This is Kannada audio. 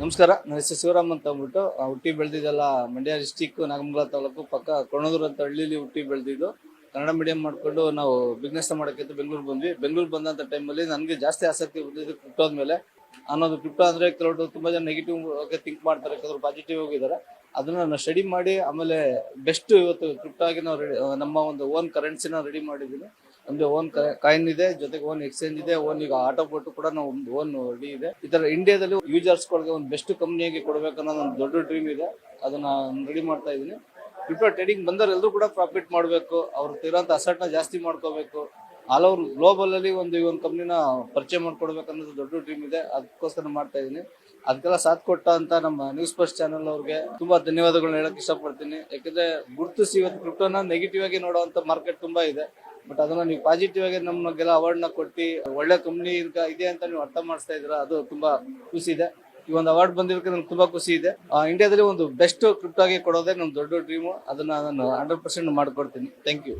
ನಮಸ್ಕಾರ, ನನ್ನ ಹೆಸರು ಶಿವರಾಮ್ ಅಂತ ಅಂದ್ಬಿಟ್ಟು ಹುಟ್ಟಿ ಬೆಳೆದಿದ್ದೆಲ್ಲ ಮಂಡ್ಯ ಡಿಸ್ಟಿಕ್ ನಾಗಮಂಗಲ ತಾಲೂಕು ಪಕ್ಕ ಕೊಣದೂರು ಅಂತ ಹಳ್ಳಿಲಿ ಹುಟ್ಟಿ ಬೆಳೆದಿದ್ದು. ಕನ್ನಡ ಮೀಡಿಯಂ ಮಾಡ್ಕೊಂಡು ನಾವು ಬಿಸ್ನೆಸ್ ಮಾಡೋಕ್ಕೆ ಬೆಂಗಳೂರು ಬಂದ್ವಿ. ಬೆಂಗಳೂರು ಬಂದಂಥ ಟೈಮಲ್ಲಿ ನನಗೆ ಜಾಸ್ತಿ ಆಸಕ್ತಿ ಬಂದಿದ್ದು ಕ್ರಿಪ್ಟೋದ ಮೇಲೆ. ಅನ್ನೋದು ಕ್ರಿಪ್ಟೋ ಅಂದರೆ ಕೆಲವರು ತುಂಬ ಜನ ನೆಗೆಟಿವ್ ಆಗಿ ಥಿಂಕ್ ಮಾಡ್ತಾರೆ, ಕೆಲವರು ಪಾಸಿಟಿವ್ ಆಗಿದ್ದಾರೆ. ಅದನ್ನ ನಾನು ಸ್ಟಡಿ ಮಾಡಿ ಆಮೇಲೆ ಬೆಸ್ಟ್ ಇವತ್ತು ಕ್ರಿಪ್ಟೋ ಆಗಿ ನಾವು ನಮ್ಮ ಒಂದು ಓನ್ ಕರೆನ್ಸಿನ ರೆಡಿ ಮಾಡಿದ್ದೀನಿ. ನಮ್ದು ಓನ್ ಕಾಯಿನ್ ಇದೆ, ಜೊತೆಗೆ ಓನ್ ಎಕ್ಸ್ಚೇಂಜ್ ಇದೆ, ಓನ್ ಈಗ ಆಟೋ ಬೋಟ್ ಕೂಡ ನಾವು ಒಂದು ಓನ್ ರೆಡಿ ಇದೆ. ಈ ತರ ಇಂಡಿಯಾದಲ್ಲಿ ಯೂಸರ್ಸ್ಗಳಿಗೆ ಒಂದು ಬೆಸ್ಟ್ ಕಂಪ್ನಿಯಾಗಿ ಕೊಡಬೇಕನ್ನೋ ಒಂದು ದೊಡ್ಡ ಡ್ರೀಮ್ ಇದೆ. ಅದನ್ನ ರೆಡಿ ಮಾಡ್ತಾ ಇದ್ದೀನಿ. ಕ್ರಿಪ್ಟೋ ಟ್ರೇಡಿಂಗ್ ಬಂದವರು ಎಲ್ಲರೂ ಕೂಡ ಪ್ರಾಫಿಟ್ ಮಾಡಬೇಕು, ಅವ್ರು ಇರೋಂಥ ಅಸೆಟ್ನ ಜಾಸ್ತಿ ಮಾಡ್ಕೋಬೇಕು, ಆಲ್ ಓವರ್ ಗ್ಲೋಬಲ್ ಅಲ್ಲಿ ಒಂದು ಕಂಪ್ನಿನ ಪರಿಚಯ ಮಾಡ್ಕೊಡ್ಬೇಕು ಅನ್ನೋದು ದೊಡ್ಡ ಡ್ರೀಮ್ ಇದೆ. ಅದಕ್ಕೋಸ್ಕರ ಮಾಡ್ತಾ ಇದ್ದೀನಿ. ಅದಕ್ಕೆಲ್ಲ ಸಾಥ್ ಕೊಟ್ಟ ಅಂತ ನಮ್ಮ ನ್ಯೂಸ್ ಫಸ್ಟ್ ಚಾನೆಲ್ ಅವ್ರಿಗೆ ತುಂಬಾ ಧನ್ಯವಾದಗಳನ್ನ ಹೇಳಕ್ ಇಷ್ಟಪಡ್ತೀನಿ. ಯಾಕಂದ್ರೆ ಗುರುತಿಸಿ ಇವತ್ತು ಕ್ರಿಪ್ಟೋನ ನೆಗೆಟಿವ್ ಆಗಿ ನೋಡುವಂತ ಮಾರ್ಕೆಟ್ ತುಂಬಾ ಇದೆ. ಬಟ್ ಅದನ್ನ ನೀವು ಪಾಸಿಟಿವ್ ಆಗಿ ನಮಗೆಲ್ಲ ಅವಾರ್ಡ್ ನ ಕೊಟ್ಟು ಒಳ್ಳೆ ಕಂಪ್ನಿ ಇದೆ ಅಂತ ನೀವು ಅರ್ಥ ಮಾಡಿಸ್ತಾ ಇದ್ದೀರಾ, ಅದು ತುಂಬಾ ಖುಷಿ ಇದೆ. ಈ ಒಂದು ಅವಾರ್ಡ್ ಬಂದಿರೋಕೆ ನಂಗೆ ತುಂಬಾ ಖುಷಿ ಇದೆ. ಇಂಡಿಯಾದಲ್ಲಿ ಒಂದು ಬೆಸ್ಟ್ ಕ್ರಿಪ್ಟೋ ಆಗಿ ಕೊಡೋದೇ ನನ್ನ ದೊಡ್ಡ ಡ್ರೀಮು. ಅದನ್ನ ನಾನು 100% ಮಾಡ್ಕೊಡ್ತೀನಿ. Thank you.